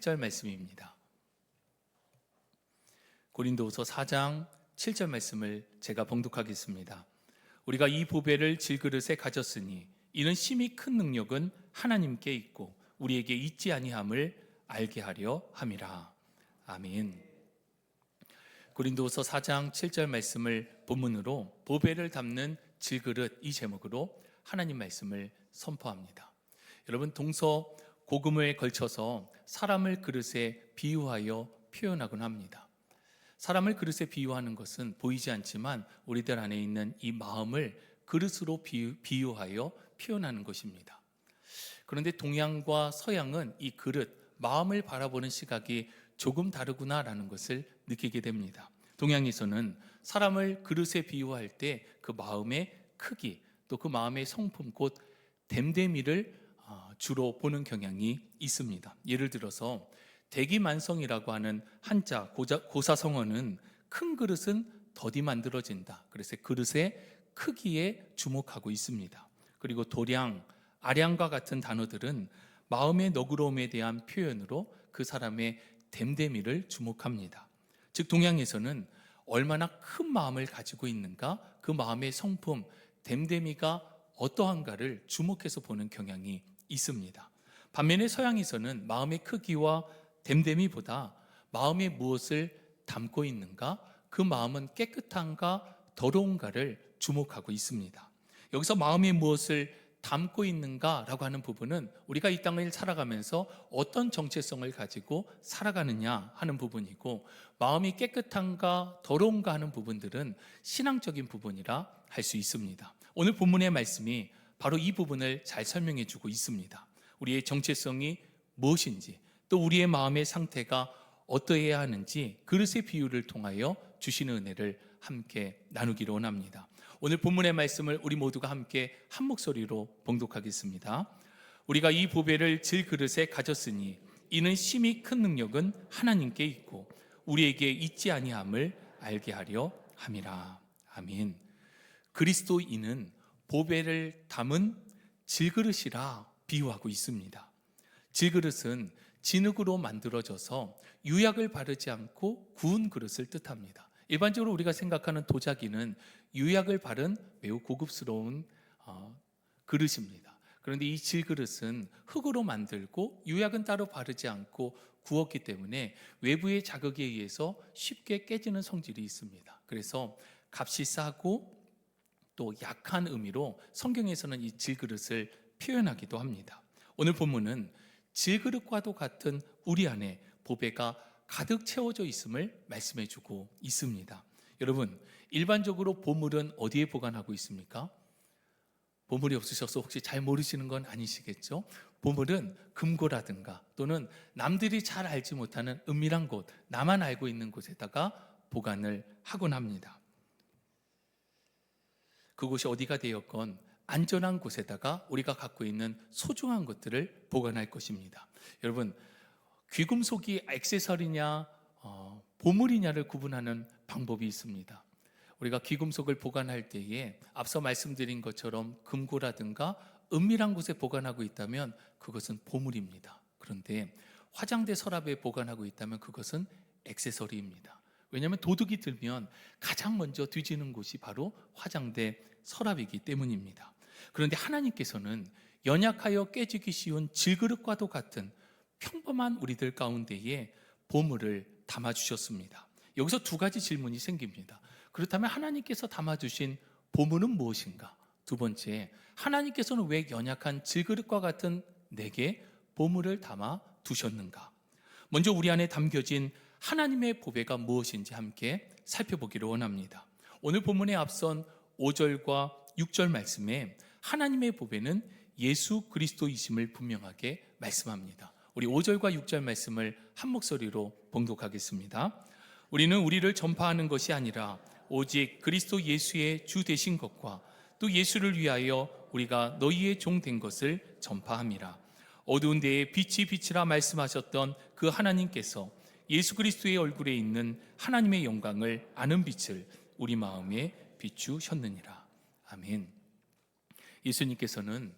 7절 말씀입니다. 고린도후서 4장 7절 말씀을 제가 봉독하겠습니다. 우리가 이 보배를 질그릇에 가졌으니 이는 심히 큰 능력은 하나님께 있고 우리에게 있지 아니함을 알게 하려 함이라. 아멘. 고린도후서 4장 7절 말씀을 본문으로 보배를 담는 질그릇, 이 제목으로 하나님 말씀을 선포합니다. 여러분, 동서 고금을 걸쳐서 사람을 그릇에 비유하여 표현하곤 합니다. 사람을 그릇에 비유하는 것은 보이지 않지만 우리들 안에 있는 이 마음을 그릇으로 비유하여 표현하는 것입니다. 그런데 동양과 서양은 이 그릇, 마음을 바라보는 시각이 조금 다르구나라는 것을 느끼게 됩니다. 동양에서는 사람을 그릇에 비유할 때 그 마음의 크기, 또 그 마음의 성품, 곧 됨됨이를 주로 보는 경향이 있습니다. 예를 들어서 대기만성이라고 하는 한자 고사성어는 큰 그릇은 더디 만들어진다. 그래서 그릇의 크기에 주목하고 있습니다. 그리고 도량, 아량과 같은 단어들은 마음의 너그러움에 대한 표현으로 그 사람의 됨됨이를 주목합니다. 즉 동양에서는 얼마나 큰 마음을 가지고 있는가, 그 마음의 성품, 됨됨이가 어떠한가를 주목해서 보는 경향이 있습니다. 반면에 서양에서는 마음의 크기와 됨됨이보다 마음에 무엇을 담고 있는가, 그 마음은 깨끗한가 더러운가를 주목하고 있습니다. 여기서 마음에 무엇을 담고 있는가라고 하는 부분은 우리가 이 땅을 살아가면서 어떤 정체성을 가지고 살아가느냐 하는 부분이고, 마음이 깨끗한가 더러운가 하는 부분들은 신앙적인 부분이라 할 수 있습니다. 오늘 본문의 말씀이 바로 이 부분을 잘 설명해 주고 있습니다. 우리의 정체성이 무엇인지, 또 우리의 마음의 상태가 어떠해야 하는지 그릇의 비유를 통하여 주시는 은혜를 함께 나누기를 원합니다. 오늘 본문의 말씀을 우리 모두가 함께 한 목소리로 봉독하겠습니다. 우리가 이 보배를 질그릇에 가졌으니 이는 심히 큰 능력은 하나님께 있고 우리에게 있지 아니함을 알게 하려 함이라. 아멘. 그리스도인은 보배를 담은 질그릇이라 비유하고 있습니다. 질그릇은 진흙으로 만들어져서 유약을 바르지 않고 구운 그릇을 뜻합니다. 일반적으로 우리가 생각하는 도자기는 유약을 바른 매우 고급스러운 그릇입니다. 그런데 이 질그릇은 흙으로 만들고 유약은 따로 바르지 않고 구웠기 때문에 외부의 자극에 의해서 쉽게 깨지는 성질이 있습니다. 그래서 값이 싸고 또 약한 의미로 성경에서는 이 질그릇을 표현하기도 합니다. 오늘 본문은 질그릇과도 같은 우리 안에 보배가 가득 채워져 있음을 말씀해 주고 있습니다. 여러분, 일반적으로 보물은 어디에 보관하고 있습니까? 보물이 없으셔서 혹시 잘 모르시는 건 아니시겠죠? 보물은 금고라든가 또는 남들이 잘 알지 못하는 은밀한 곳, 나만 알고 있는 곳에다가 보관을 하곤 합니다. 그곳이 어디가 되었건 안전한 곳에다가 우리가 갖고 있는 소중한 것들을 보관할 것입니다. 여러분, 귀금속이 액세서리냐 보물이냐를 구분하는 방법이 있습니다. 우리가 귀금속을 보관할 때에 앞서 말씀드린 것처럼 금고라든가 은밀한 곳에 보관하고 있다면 그것은 보물입니다. 그런데 화장대 서랍에 보관하고 있다면 그것은 액세서리입니다. 왜냐하면 도둑이 들면 가장 먼저 뒤지는 곳이 바로 화장대 서랍이기 때문입니다. 그런데 하나님께서는 연약하여 깨지기 쉬운 질그릇과도 같은 평범한 우리들 가운데에 보물을 담아주셨습니다. 여기서 두 가지 질문이 생깁니다. 그렇다면 하나님께서 담아주신 보물은 무엇인가? 두 번째, 하나님께서는 왜 연약한 질그릇과 같은 내게 보물을 담아 두셨는가? 먼저 우리 안에 담겨진 하나님의 보배가 무엇인지 함께 살펴보기를 원합니다. 오늘 본문에 앞선 5절과 6절 말씀에 하나님의 보배는 예수 그리스도이심을 분명하게 말씀합니다. 우리 5절과 6절 말씀을 한 목소리로 봉독하겠습니다. 우리는 우리를 전파하는 것이 아니라 오직 그리스도 예수의 주 되신 것과 또 예수를 위하여 우리가 너희의 종 된 것을 전파함이라. 어두운 데에 빛이 빛이라 말씀하셨던 그 하나님께서 예수 그리스도의 얼굴에 있는 하나님의 영광을 아는 빛을 우리 마음에 비추셨느니라. 아멘. 예수님께서는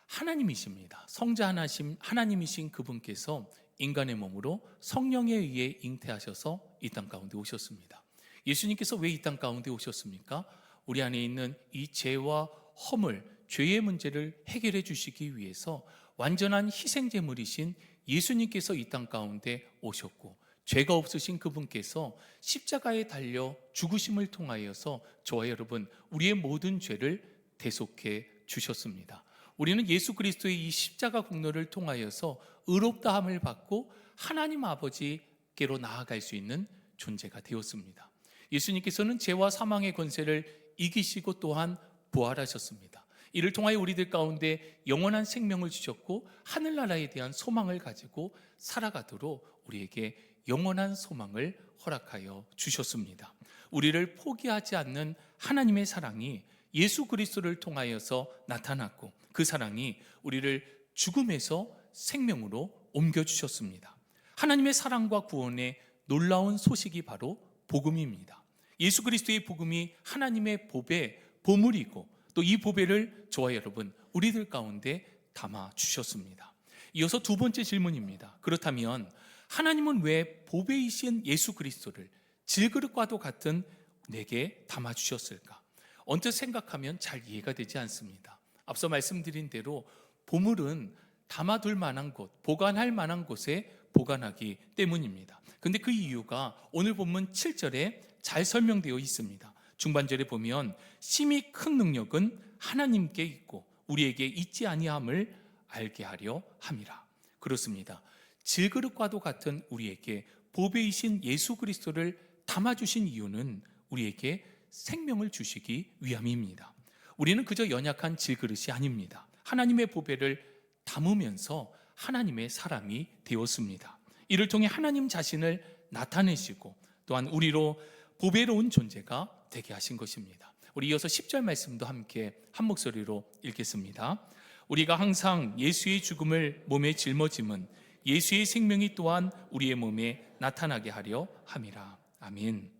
하나님이십니다. 성자 하나님이신 그분께서 인간의 몸으로 성령에 의해 잉태하셔서 이 땅 가운데 오셨습니다. 예수님께서 왜 이 땅 가운데 오셨습니까? 우리 안에 있는 이 죄와 허물, 죄의 문제를 해결해 주시기 위해서 완전한 희생제물이신 예수님께서 이 땅 가운데 오셨고, 죄가 없으신 그분께서 십자가에 달려 죽으심을 통하여서 저와 여러분 우리의 모든 죄를 대속해 주셨습니다. 우리는 예수 그리스도의 이 십자가 공로를 통하여서 의롭다함을 받고 하나님 아버지께로 나아갈 수 있는 존재가 되었습니다. 예수님께서는 죄와 사망의 권세를 이기시고 또한 부활하셨습니다. 이를 통하여 우리들 가운데 영원한 생명을 주셨고 하늘나라에 대한 소망을 가지고 살아가도록 우리에게 영원한 소망을 허락하여 주셨습니다. 우리를 포기하지 않는 하나님의 사랑이 예수 그리스도를 통하여서 나타났고, 그 사랑이 우리를 죽음에서 생명으로 옮겨주셨습니다. 하나님의 사랑과 구원의 놀라운 소식이 바로 복음입니다. 예수 그리스도의 복음이 하나님의 보배, 보물이고 또 이 보배를 저와 여러분 우리들 가운데 담아 주셨습니다. 이어서 두 번째 질문입니다. 그렇다면 하나님은 왜 보배이신 예수 그리스도를 질그릇과도 같은 내게 담아 주셨을까? 언뜻 생각하면 잘 이해가 되지 않습니다. 앞서 말씀드린 대로 보물은 담아둘 만한 곳, 보관할 만한 곳에 보관하기 때문입니다. 근데 그 이유가 오늘 본문 7절에 잘 설명되어 있습니다. 중반절에 보면 심히 큰 능력은 하나님께 있고 우리에게 있지 아니함을 알게 하려 함이라. 그렇습니다. 질그릇과도 같은 우리에게 보배이신 예수 그리스도를 담아주신 이유는 우리에게 생명을 주시기 위함입니다. 우리는 그저 연약한 질그릇이 아닙니다. 하나님의 보배를 담으면서 하나님의 사람이 되었습니다. 이를 통해 하나님 자신을 나타내시고 또한 우리로 보배로운 존재가 되게 하신 것입니다. 우리 이어서 10절 말씀도 함께 한 목소리로 읽겠습니다. 우리가 항상 예수의 죽음을 몸에 짊어짐은 예수의 생명이 또한 우리의 몸에 나타나게 하려 함이라. 아멘.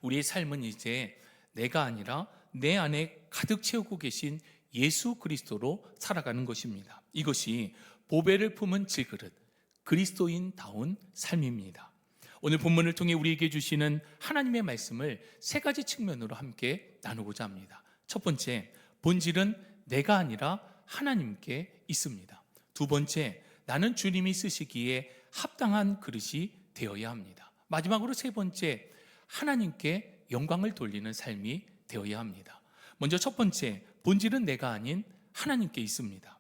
우리의 삶은 이제 내가 아니라 내 안에 가득 채우고 계신 예수 그리스도로 살아가는 것입니다. 이것이 보배를 품은 질그릇, 그리스도인다운 삶입니다. 오늘 본문을 통해 우리에게 주시는 하나님의 말씀을 세 가지 측면으로 함께 나누고자 합니다. 첫 번째, 본질은 내가 아니라 하나님께 있습니다. 두 번째, 나는 주님이 쓰시기에 합당한 그릇이 되어야 합니다. 마지막으로 세 번째, 하나님께 영광을 돌리는 삶이 되어야 합니다. 먼저 첫 번째, 본질은 내가 아닌 하나님께 있습니다.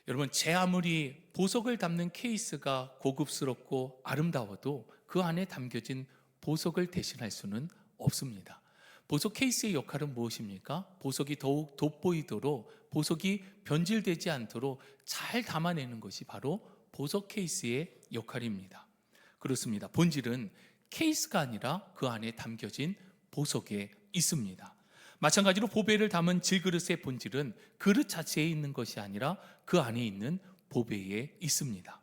여러분, 제 아무리 보석을 담는 케이스가 고급스럽고 아름다워도 그 안에 담겨진 보석을 대신할 수는 없습니다. 보석 케이스의 역할은 무엇입니까? 보석이 더욱 돋보이도록, 보석이 변질되지 않도록 잘 담아내는 것이 바로 보석 케이스의 역할입니다. 그렇습니다. 본질은 케이스가 아니라 그 안에 담겨진 보석에 있습니다. 마찬가지로 보배를 담은 질그릇의 본질은 그릇 자체에 있는 것이 아니라 그 안에 있는 보배에 있습니다.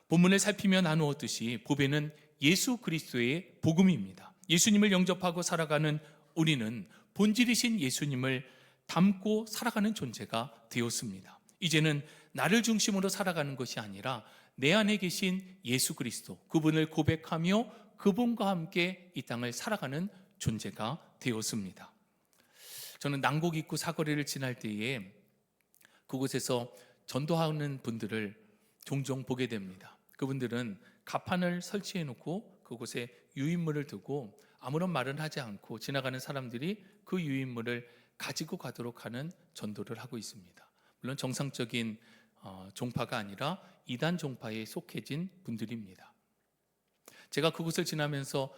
본문을 살피며 나누었듯이 보배는 예수 그리스도의 복음입니다. 예수님을 영접하고 살아가는 우리는 본질이신 예수님을 담고 살아가는 존재가 되었습니다. 이제는 나를 중심으로 살아가는 것이 아니라 내 안에 계신 예수 그리스도, 그분을 고백하며 그분과 함께 이 땅을 살아가는 존재가 되었습니다. 저는 난곡 입구 사거리를 지날 때에 그곳에서 전도하는 분들을 종종 보게 됩니다. 그분들은 가판을 설치해 놓고 그곳에 유인물을 두고 아무런 말은 하지 않고 지나가는 사람들이 그 유인물을 가지고 가도록 하는 전도를 하고 있습니다. 물론 정상적인 종파가 아니라 이단 종파에 속해진 분들입니다. 제가 그곳을 지나면서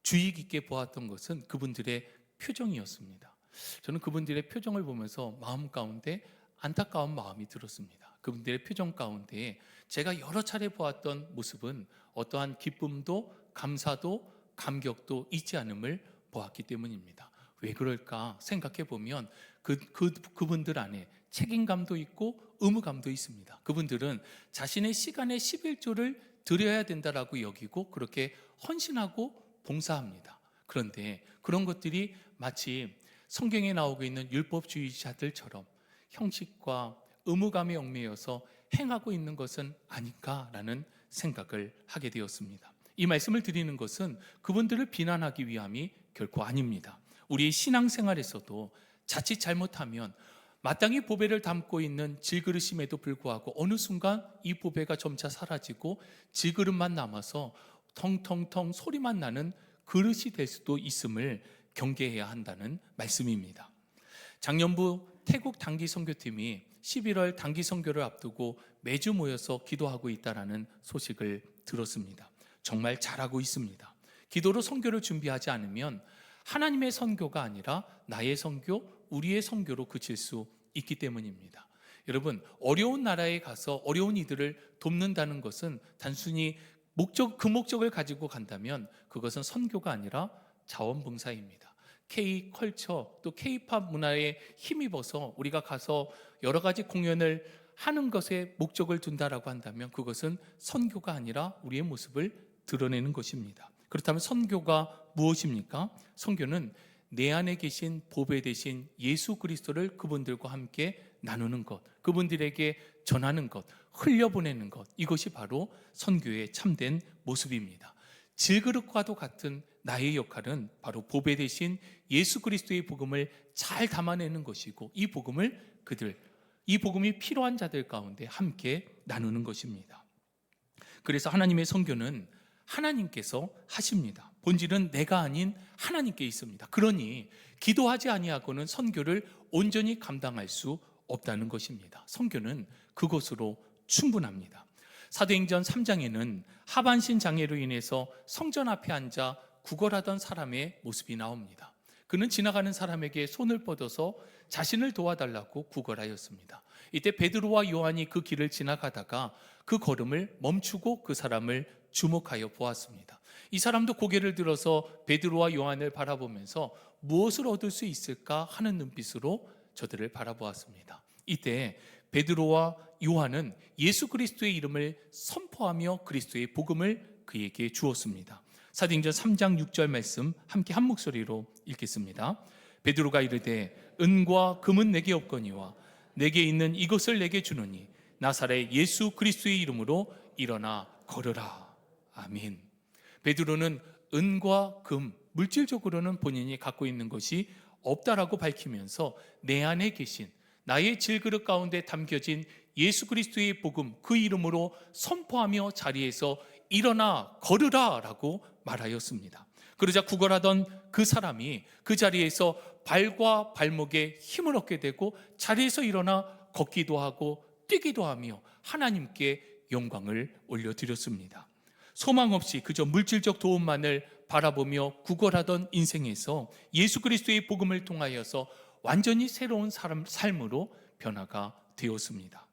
주의 깊게 보았던 것은 그분들의 표정이었습니다. 저는 그분들의 표정을 보면서 마음 가운데 안타까운 마음이 들었습니다. 그분들의 표정 가운데 제가 여러 차례 보았던 모습은 어떠한 기쁨도 감사도 감격도 있지 않음을 보았기 때문입니다. 왜 그럴까 생각해 보면 그분들 안에 책임감도 있고 의무감도 있습니다. 그분들은 자신의 시간의 11조를 드려야 된다라고 여기고 그렇게 헌신하고 봉사합니다. 그런데 그런 것들이 마치 성경에 나오고 있는 율법주의자들처럼 형식과 의무감에 얽매여서 행하고 있는 것은 아닐까라는 생각을 하게 되었습니다. 이 말씀을 드리는 것은 그분들을 비난하기 위함이 결코 아닙니다. 우리의 신앙생활에서도 자칫 잘못하면 마땅히 보배를 담고 있는 질그릇임에도 불구하고 어느 순간 이 보배가 점차 사라지고 질그릇만 남아서 텅텅텅 소리만 나는 그릇이 될 수도 있음을 경계해야 한다는 말씀입니다. 작년부 태국 단기 선교팀이 11월 단기 선교를 앞두고 매주 모여서 기도하고 있다는 소식을 들었습니다. 정말 잘하고 있습니다. 기도로 선교를 준비하지 않으면 하나님의 선교가 아니라 나의 선교, 우리의 선교로 그칠 수 있기 때문입니다. 여러분, 어려운 나라에 가서 어려운 이들을 돕는다는 것은 단순히 그 목적을 가지고 간다면 그것은 선교가 아니라 자원봉사입니다. K-컬처 또 K-팝 문화에 힘입어서 우리가 가서 여러 가지 공연을 하는 것에 목적을 둔다라고 한다면 그것은 선교가 아니라 우리의 모습을 드러내는 것입니다. 그렇다면 선교가 무엇입니까? 선교는 내 안에 계신 보배 되신 예수 그리스도를 그분들과 함께 나누는 것, 그분들에게 전하는 것, 흘려보내는 것, 이것이 바로 선교의 참된 모습입니다. 질그릇과도 같은 나의 역할은 바로 보배 되신 예수 그리스도의 복음을 잘 담아내는 것이고 이 복음이 필요한 자들 가운데 함께 나누는 것입니다. 그래서 하나님의 선교는 하나님께서 하십니다. 본질은 내가 아닌 하나님께 있습니다. 그러니 기도하지 아니하고는 선교를 온전히 감당할 수 없다는 것입니다. 선교는 그것으로 충분합니다. 사도행전 3장에는 하반신 장애로 인해서 성전 앞에 앉아 구걸하던 사람의 모습이 나옵니다. 그는 지나가는 사람에게 손을 뻗어서 자신을 도와달라고 구걸하였습니다. 이때 베드로와 요한이 그 길을 지나가다가 그 걸음을 멈추고 그 사람을 주목하여 보았습니다. 이 사람도 고개를 들어서 베드로와 요한을 바라보면서 무엇을 얻을 수 있을까 하는 눈빛으로 저들을 바라보았습니다. 이때 베드로와 요한은 예수 그리스도의 이름을 선포하며 그리스도의 복음을 그에게 주었습니다. 사도행전 3장 6절 말씀 함께 한 목소리로 읽겠습니다. 베드로가 이르되 은과 금은 내게 없거니와 내게 있는 이것을 내게 주노니 나사렛 예수 그리스도의 이름으로 일어나 걸으라. 아멘. 베드로는 은과 금, 물질적으로는 본인이 갖고 있는 것이 없다라고 밝히면서 내 안에 계신 나의 질그릇 가운데 담겨진 예수 그리스도의 복음 그 이름으로 선포하며 자리에서 일어나 걸으라 라고 말하였습니다. 그러자 구걸하던 그 사람이 그 자리에서 발과 발목에 힘을 얻게 되고 자리에서 일어나 걷기도 하고 뛰기도 하며 하나님께 영광을 올려드렸습니다. 소망 없이 그저 물질적 도움만을 바라보며 구걸하던 인생에서 예수 그리스도의 복음을 통하여서 완전히 새로운 삶으로 변화가 되었습니다.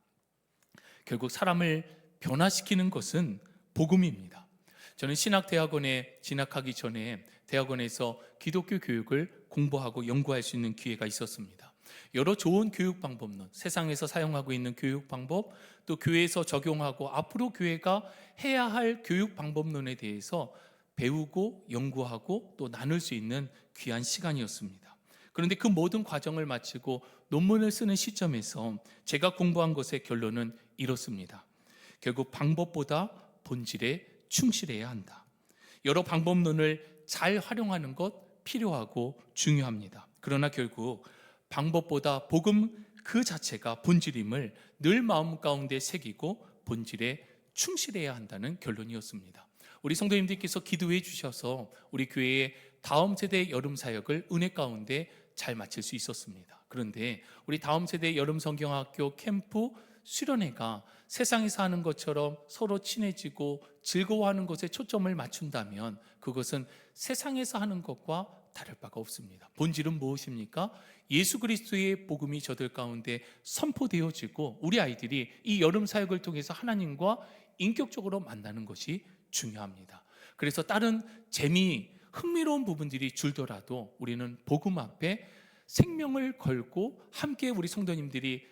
결국 사람을 변화시키는 것은 복음입니다. 저는 신학대학원에 진학하기 전에 대학원에서 기독교 교육을 공부하고 연구할 수 있는 기회가 있었습니다. 여러 좋은 교육 방법론, 세상에서 사용하고 있는 교육 방법, 또 교회에서 적용하고 앞으로 교회가 해야 할 교육 방법론에 대해서 배우고 연구하고 또 나눌 수 있는 귀한 시간이었습니다. 그런데 그 모든 과정을 마치고 논문을 쓰는 시점에서 제가 공부한 것의 결론은 이렇습니다. 결국 방법보다 본질에 충실해야 한다. 여러 방법론을 잘 활용하는 것 필요하고 중요합니다. 그러나 결국 방법보다 복음 그 자체가 본질임을 늘 마음 가운데 새기고 본질에 충실해야 한다는 결론이었습니다. 우리 성도님들께서 기도해 주셔서 우리 교회의 다음 세대 여름 사역을 은혜 가운데 잘 마칠 수 있었습니다. 그런데 우리 다음 세대 여름 성경학교 캠프 수련회가 세상에서 하는 것처럼 서로 친해지고 즐거워하는 것에 초점을 맞춘다면 그것은 세상에서 하는 것과 다를 바가 없습니다. 본질은 무엇입니까? 예수 그리스도의 복음이 저들 가운데 선포되어지고 우리 아이들이 이 여름 사역을 통해서 하나님과 인격적으로 만나는 것이 중요합니다. 그래서 다른 흥미로운 부분들이 줄더라도 우리는 복음 앞에 생명을 걸고 함께 우리 성도님들이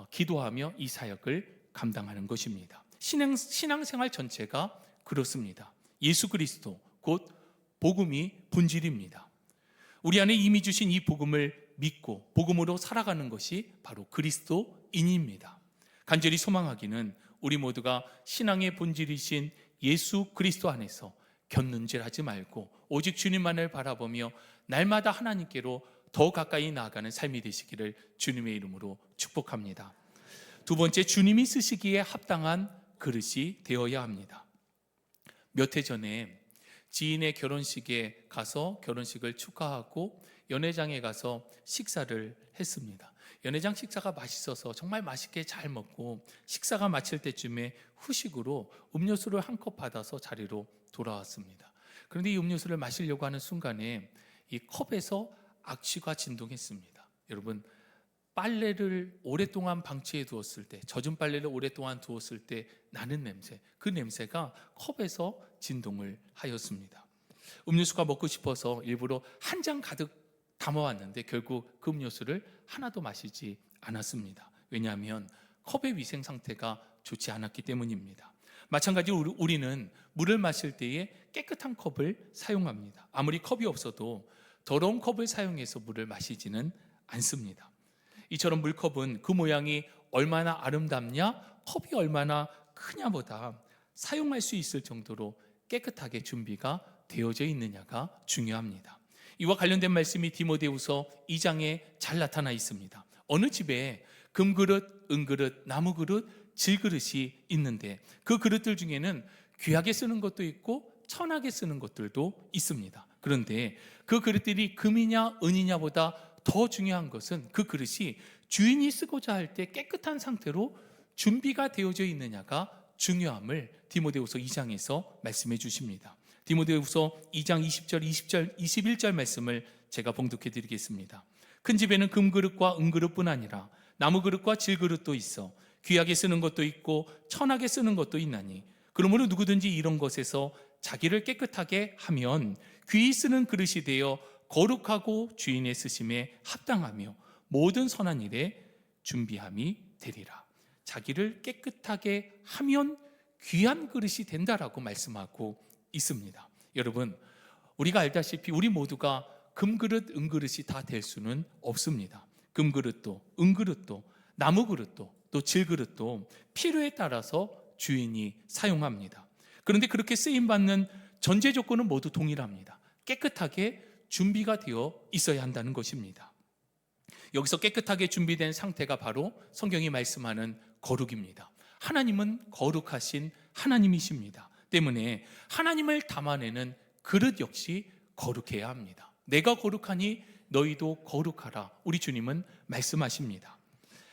기도하며 이 사역을 감당하는 것입니다. 신앙생활 전체가 그렇습니다. 예수 그리스도 곧 복음이 본질입니다. 우리 안에 이미 주신 이 복음을 믿고 복음으로 살아가는 것이 바로 그리스도인입니다. 간절히 소망하기는 우리 모두가 신앙의 본질이신 예수 그리스도 안에서 곁눈질하지 말고 오직 주님만을 바라보며 날마다 하나님께로 더 가까이 나아가는 삶이 되시기를 주님의 이름으로 축복합니다. 두 번째, 주님이 쓰시기에 합당한 그릇이 되어야 합니다. 몇 해 전에 지인의 결혼식에 가서 결혼식을 축하하고 연회장에 가서 식사를 했습니다. 연회장 식사가 맛있어서 정말 맛있게 잘 먹고 식사가 마칠 때쯤에 후식으로 음료수를 한 컵 받아서 자리로 돌아왔습니다. 그런데 이 음료수를 마시려고 하는 순간에 이 컵에서 악취가 진동했습니다. 여러분, 빨래를 오랫동안 방치해 두었을 때, 젖은 빨래를 오랫동안 두었을 때 나는 냄새, 그 냄새가 컵에서 진동을 하였습니다. 음료수가 먹고 싶어서 일부러 한 잔 가득 담아왔는데 결국 그 음료수를 하나도 마시지 않았습니다. 왜냐하면 컵의 위생 상태가 좋지 않았기 때문입니다. 마찬가지로 우리는 물을 마실 때에 깨끗한 컵을 사용합니다. 아무리 컵이 없어도 더러운 컵을 사용해서 물을 마시지는 않습니다. 이처럼 물컵은 그 모양이 얼마나 아름답냐, 컵이 얼마나 크냐보다 사용할 수 있을 정도로 깨끗하게 준비가 되어져 있느냐가 중요합니다. 이와 관련된 말씀이 디모데후서 2장에 잘 나타나 있습니다. 어느 집에 금그릇, 은그릇, 나무그릇, 질그릇이 있는데 그 그릇들 중에는 귀하게 쓰는 것도 있고 천하게 쓰는 것들도 있습니다. 그런데 그 그릇들이 금이냐 은이냐보다 더 중요한 것은 그 그릇이 주인이 쓰고자 할 때 깨끗한 상태로 준비가 되어져 있느냐가 중요함을 디모데후서 2장에서 말씀해 주십니다. 디모데후서 2장 20절, 21절 말씀을 제가 봉독해 드리겠습니다. 큰 집에는 금그릇과 은그릇뿐 아니라 나무그릇과 질그릇도 있어 귀하게 쓰는 것도 있고 천하게 쓰는 것도 있나니 그러므로 누구든지 이런 것에서 자기를 깨끗하게 하면 귀히 쓰는 그릇이 되어 거룩하고 주인의 쓰심에 합당하며 모든 선한 일에 준비함이 되리라. 자기를 깨끗하게 하면 귀한 그릇이 된다라고 말씀하고 있습니다. 여러분, 우리가 알다시피 우리 모두가 금그릇, 은그릇이 다 될 수는 없습니다. 금그릇도, 은그릇도, 나무그릇도, 또 질그릇도 필요에 따라서 주인이 사용합니다. 그런데 그렇게 쓰임받는 전제 조건은 모두 동일합니다. 깨끗하게 준비가 되어 있어야 한다는 것입니다. 여기서 깨끗하게 준비된 상태가 바로 성경이 말씀하는 거룩입니다. 하나님은 거룩하신 하나님이십니다. 때문에 하나님을 담아내는 그릇 역시 거룩해야 합니다. 내가 거룩하니 너희도 거룩하라. 우리 주님은 말씀하십니다.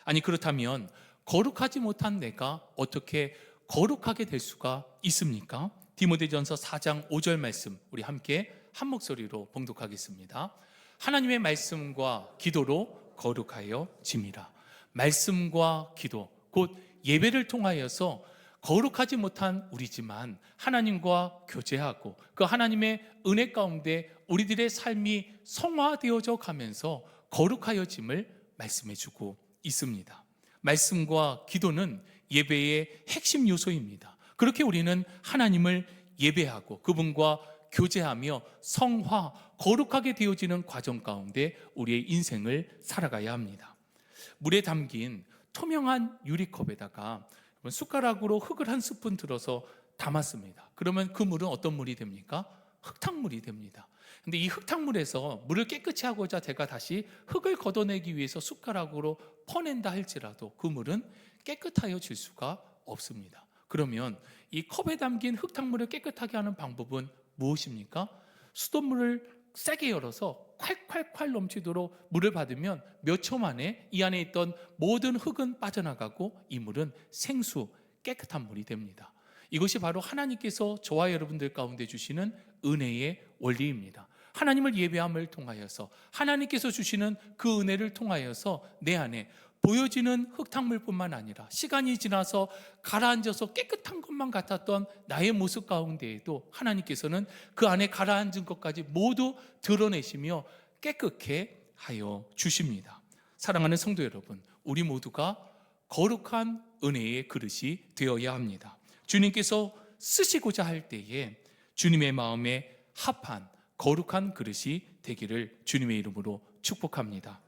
아니, 그렇다면 거룩하지 못한 내가 어떻게 거룩하게 될 수가 있습니까? 디모데전서 4장 5절 말씀 우리 함께 한 목소리로 봉독하겠습니다. 하나님의 말씀과 기도로 거룩하여 짐이라. 말씀과 기도, 곧 예배를 통하여서 거룩하지 못한 우리지만 하나님과 교제하고 그 하나님의 은혜 가운데 우리들의 삶이 성화되어져 가면서 거룩하여짐을 말씀해 주고 있습니다. 말씀과 기도는 예배의 핵심 요소입니다. 그렇게 우리는 하나님을 예배하고 그분과 교제하며 성화, 거룩하게 되어지는 과정 가운데 우리의 인생을 살아가야 합니다. 물에 담긴 투명한 유리컵에다가 숟가락으로 흙을 한 스푼 들어서 담았습니다. 그러면 그 물은 어떤 물이 됩니까? 흙탕물이 됩니다. 근데 이 흙탕물에서 물을 깨끗이 하고자 제가 다시 흙을 걷어내기 위해서 숟가락으로 퍼낸다 할지라도 그 물은 깨끗하여질 수가 없습니다. 그러면 이 컵에 담긴 흙탕물을 깨끗하게 하는 방법은 무엇입니까? 수돗물을 세게 열어서 콸콸콸 넘치도록 물을 받으면 몇 초 만에 이 안에 있던 모든 흙은 빠져나가고 이 물은 생수, 깨끗한 물이 됩니다. 이것이 바로 하나님께서 저와 여러분들 가운데 주시는 은혜의 원리입니다. 하나님을 예배함을 통하여서 하나님께서 주시는 그 은혜를 통하여서 내 안에 보여지는 흙탕물뿐만 아니라 시간이 지나서 가라앉아서 깨끗한 것만 같았던 나의 모습 가운데에도 하나님께서는 그 안에 가라앉은 것까지 모두 드러내시며 깨끗게 하여 주십니다. 사랑하는 성도 여러분, 우리 모두가 거룩한 은혜의 그릇이 되어야 합니다. 주님께서 쓰시고자 할 때에 주님의 마음에 합한 거룩한 그릇이 되기를 주님의 이름으로 축복합니다.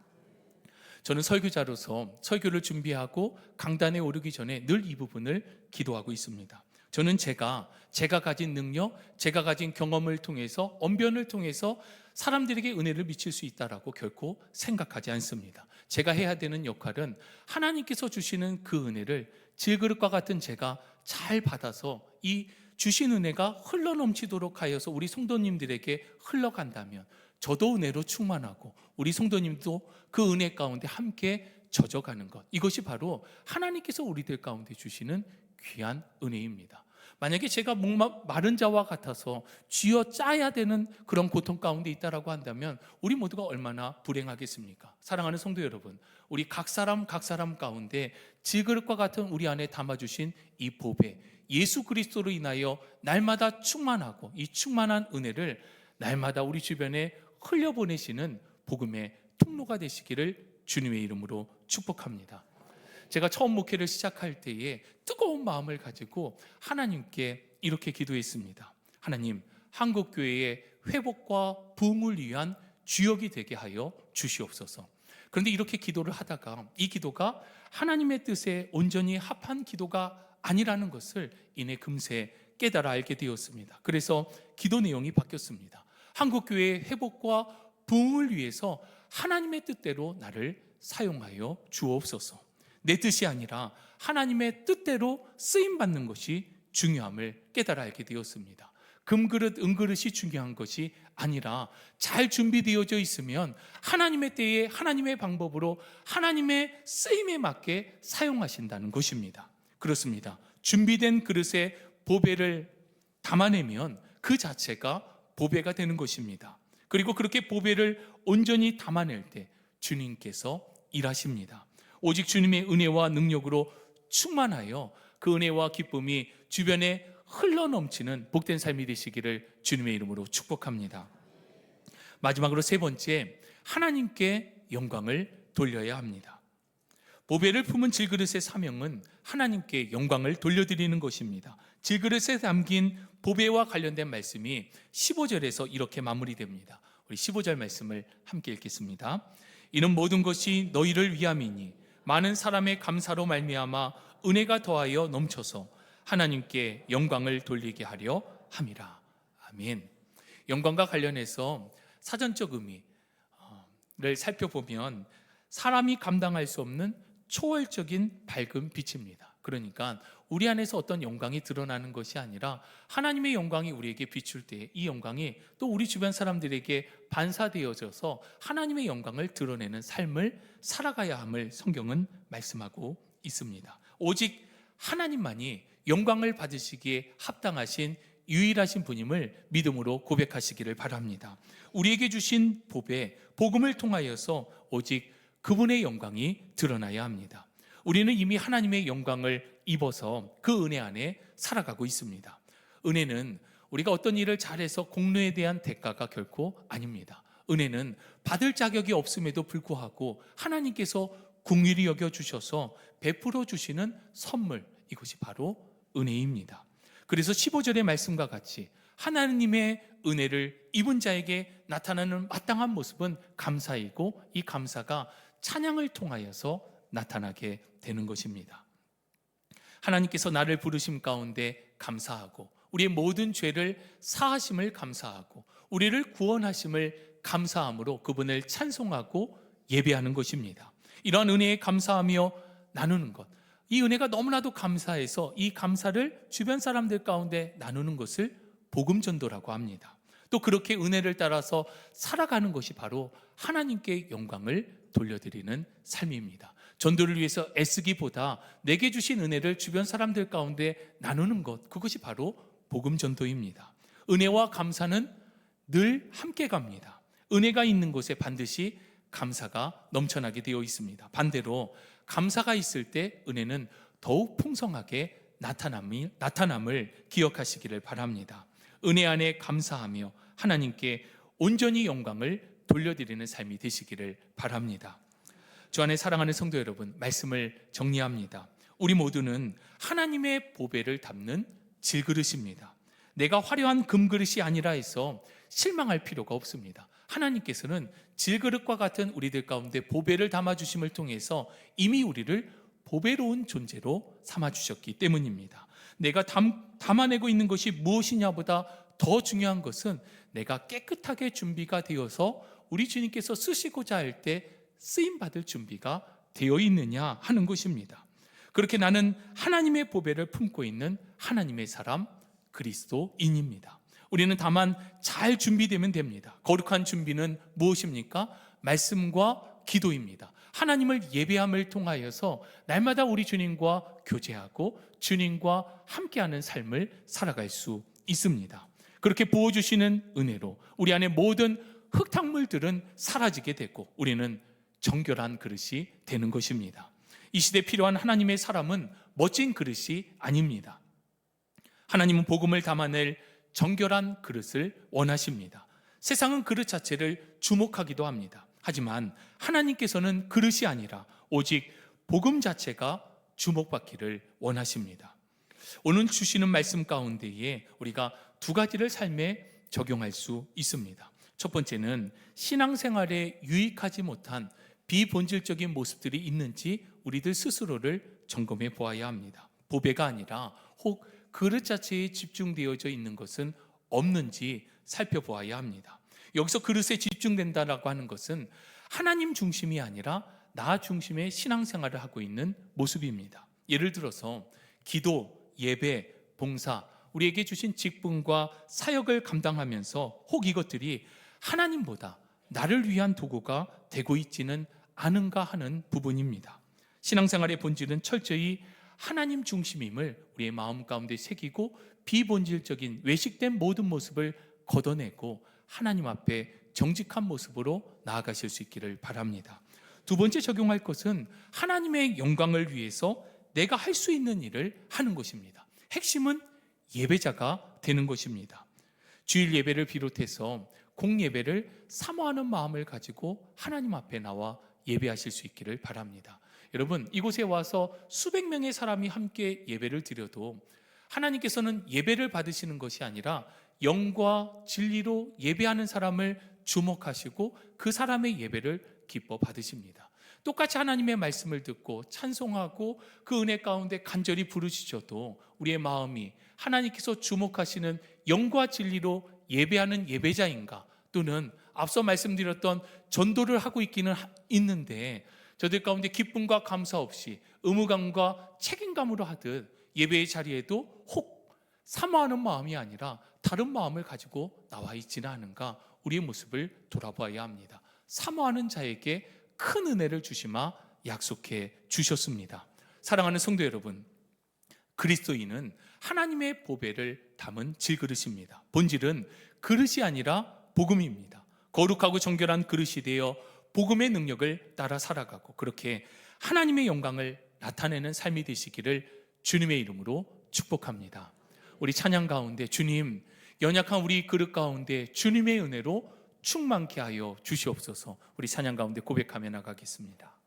저는 설교자로서 설교를 준비하고 강단에 오르기 전에 늘 이 부분을 기도하고 있습니다. 저는 제가 가진 능력, 제가 가진 경험을 통해서, 언변을 통해서 사람들에게 은혜를 미칠 수 있다라고 결코 생각하지 않습니다. 제가 해야 되는 역할은 하나님께서 주시는 그 은혜를 질그릇과 같은 제가 잘 받아서 이 주신 은혜가 흘러넘치도록 하여서 우리 성도님들에게 흘러간다면 저도 은혜로 충만하고 우리 성도님도 그 은혜 가운데 함께 젖어가는 것, 이것이 바로 하나님께서 우리들 가운데 주시는 귀한 은혜입니다. 만약에 제가 마른 자와 같아서 쥐어 짜야 되는 그런 고통 가운데 있다라고 한다면 우리 모두가 얼마나 불행하겠습니까? 사랑하는 성도 여러분, 우리 각 사람 가운데 질그릇과 같은 우리 안에 담아주신 이 보배, 예수 그리스도로 인하여 날마다 충만하고 이 충만한 은혜를 날마다 우리 주변에 흘려보내시는 복음의 통로가 되시기를 주님의 이름으로 축복합니다. 제가 처음 목회를 시작할 때에 뜨거운 마음을 가지고 하나님께 이렇게 기도했습니다. 하나님, 한국교회의 회복과 부흥을 위한 주역이 되게 하여 주시옵소서. 그런데 이렇게 기도를 하다가 이 기도가 하나님의 뜻에 온전히 합한 기도가 아니라는 것을 이내 금세 깨달아 알게 되었습니다. 그래서 기도 내용이 바뀌었습니다. 한국교회의 회복과 부흥을 위해서 하나님의 뜻대로 나를 사용하여 주옵소서. 내 뜻이 아니라 하나님의 뜻대로 쓰임받는 것이 중요함을 깨달아 알게 되었습니다. 금그릇, 은그릇이 중요한 것이 아니라 잘 준비되어져 있으면 하나님의 때에 하나님의 방법으로 하나님의 쓰임에 맞게 사용하신다는 것입니다. 그렇습니다. 준비된 그릇에 보배를 담아내면 그 자체가 보배가 되는 것입니다. 그리고 그렇게 보배를 온전히 담아낼 때 주님께서 일하십니다. 오직 주님의 은혜와 능력으로 충만하여 그 은혜와 기쁨이 주변에 흘러넘치는 복된 삶이 되시기를 주님의 이름으로 축복합니다. 마지막으로 세 번째, 하나님께 영광을 돌려야 합니다. 보배를 품은 질그릇의 사명은 하나님께 영광을 돌려드리는 것입니다. 질그릇에 담긴 보배와 관련된 말씀이 15절에서 이렇게 마무리됩니다. 우리 15절 말씀을 함께 읽겠습니다. 이는 모든 것이 너희를 위함이니 많은 사람의 감사로 말미암아 은혜가 더하여 넘쳐서 하나님께 영광을 돌리게 하려 함이라. 아멘. 영광과 관련해서 사전적 의미를 살펴보면 사람이 감당할 수 없는 초월적인 밝은 빛입니다. 그러니까 우리 안에서 어떤 영광이 드러나는 것이 아니라 하나님의 영광이 우리에게 비출 때 이 영광이 또 우리 주변 사람들에게 반사되어져서 하나님의 영광을 드러내는 삶을 살아가야 함을 성경은 말씀하고 있습니다. 오직 하나님만이 영광을 받으시기에 합당하신 유일하신 분임을 믿음으로 고백하시기를 바랍니다. 우리에게 주신 보배, 복음을 통하여서 오직 그분의 영광이 드러나야 합니다. 우리는 이미 하나님의 영광을 입어서 그 은혜 안에 살아가고 있습니다. 은혜는 우리가 어떤 일을 잘해서 공로에 대한 대가가 결코 아닙니다. 은혜는 받을 자격이 없음에도 불구하고 하나님께서 긍휼히 여겨주셔서 베풀어 주시는 선물, 이것이 바로 은혜입니다. 그래서 15절의 말씀과 같이 하나님의 은혜를 입은 자에게 나타나는 마땅한 모습은 감사이고 이 감사가 찬양을 통하여서 나타나게 되는 것입니다. 하나님께서 나를 부르심 가운데 감사하고 우리의 모든 죄를 사하심을 감사하고 우리를 구원하심을 감사함으로 그분을 찬송하고 예배하는 것입니다. 이러한 은혜에 감사하며 나누는 것, 이 은혜가 너무나도 감사해서 이 감사를 주변 사람들 가운데 나누는 것을 복음 전도라고 합니다. 또 그렇게 은혜를 따라서 살아가는 것이 바로 하나님께 영광을 돌려드리는 삶입니다. 전도를 위해서 애쓰기보다 내게 주신 은혜를 주변 사람들 가운데 나누는 것, 그것이 바로 복음 전도입니다. 은혜와 감사는 늘 함께 갑니다. 은혜가 있는 곳에 반드시 감사가 넘쳐나게 되어 있습니다. 반대로 감사가 있을 때 은혜는 더욱 풍성하게 나타남을 기억하시기를 바랍니다. 은혜 안에 감사하며 하나님께 온전히 영광을 돌려드리는 삶이 되시기를 바랍니다. 주 안에 사랑하는 성도 여러분, 말씀을 정리합니다. 우리 모두는 하나님의 보배를 담는 질그릇입니다. 내가 화려한 금그릇이 아니라 해서 실망할 필요가 없습니다. 하나님께서는 질그릇과 같은 우리들 가운데 보배를 담아주심을 통해서 이미 우리를 보배로운 존재로 삼아주셨기 때문입니다. 내가 담아내고 있는 것이 무엇이냐보다 더 중요한 것은 내가 깨끗하게 준비가 되어서 우리 주님께서 쓰시고자 할 때 쓰임받을 준비가 되어 있느냐 하는 것입니다. 그렇게 나는 하나님의 보배를 품고 있는 하나님의 사람 그리스도인입니다. 우리는 다만 잘 준비되면 됩니다. 거룩한 준비는 무엇입니까? 말씀과 기도입니다. 하나님을 예배함을 통하여서 날마다 우리 주님과 교제하고 주님과 함께하는 삶을 살아갈 수 있습니다. 그렇게 부어주시는 은혜로 우리 안에 모든 흙탕물들은 사라지게 되고 우리는 정결한 그릇이 되는 것입니다. 이 시대에 필요한 하나님의 사람은 멋진 그릇이 아닙니다. 하나님은 복음을 담아낼 정결한 그릇을 원하십니다. 세상은 그릇 자체를 주목하기도 합니다. 하지만 하나님께서는 그릇이 아니라 오직 복음 자체가 주목받기를 원하십니다. 오늘 주시는 말씀 가운데에 우리가 두 가지를 삶에 적용할 수 있습니다. 첫 번째는 신앙생활에 유익하지 못한 비본질적인 모습들이 있는지 우리들 스스로를 점검해 보아야 합니다. 보배가 아니라 혹 그릇 자체에 집중되어져 있는 것은 없는지 살펴보아야 합니다. 여기서 그릇에 집중된다라고 하는 것은 하나님 중심이 아니라 나 중심의 신앙생활을 하고 있는 모습입니다. 예를 들어서 기도, 예배, 봉사, 우리에게 주신 직분과 사역을 감당하면서 혹 이것들이 하나님보다 나를 위한 도구가 되고 있지는 않은가 하는 부분입니다. 신앙생활의 본질은 철저히 하나님 중심임을 우리의 마음 가운데 새기고 비본질적인 외식된 모든 모습을 걷어내고 하나님 앞에 정직한 모습으로 나아가실 수 있기를 바랍니다. 두 번째 적용할 것은 하나님의 영광을 위해서 내가 할 수 있는 일을 하는 것입니다. 핵심은 예배자가 되는 것입니다. 주일 예배를 비롯해서 공예배를 사모하는 마음을 가지고 하나님 앞에 나와 예배하실 수 있기를 바랍니다. 여러분, 이곳에 와서 수백 명의 사람이 함께 예배를 드려도 하나님께서는 예배를 받으시는 것이 아니라 영과 진리로 예배하는 사람을 주목하시고 그 사람의 예배를 기뻐 받으십니다. 똑같이 하나님의 말씀을 듣고 찬송하고 그 은혜 가운데 간절히 부르시셔도 우리의 마음이 하나님께서 주목하시는 영과 진리로 예배하는 예배자인가, 또는 앞서 말씀드렸던 전도를 하고 있기는 있는데 저들 가운데 기쁨과 감사 없이 의무감과 책임감으로 하듯 예배의 자리에도 혹 사모하는 마음이 아니라 다른 마음을 가지고 나와 있지는 않은가, 우리의 모습을 돌아봐야 합니다. 사모하는 자에게 큰 은혜를 주시마 약속해 주셨습니다. 사랑하는 성도 여러분, 그리스도인은 하나님의 보배를 담은 질그릇입니다. 본질은 그릇이 아니라 복음입니다. 거룩하고 정결한 그릇이 되어 복음의 능력을 따라 살아가고 그렇게 하나님의 영광을 나타내는 삶이 되시기를 주님의 이름으로 축복합니다. 우리 찬양 가운데 주님, 연약한 우리 그릇 가운데 주님의 은혜로 충만케 하여 주시옵소서. 우리 찬양 가운데 고백하며 나가겠습니다.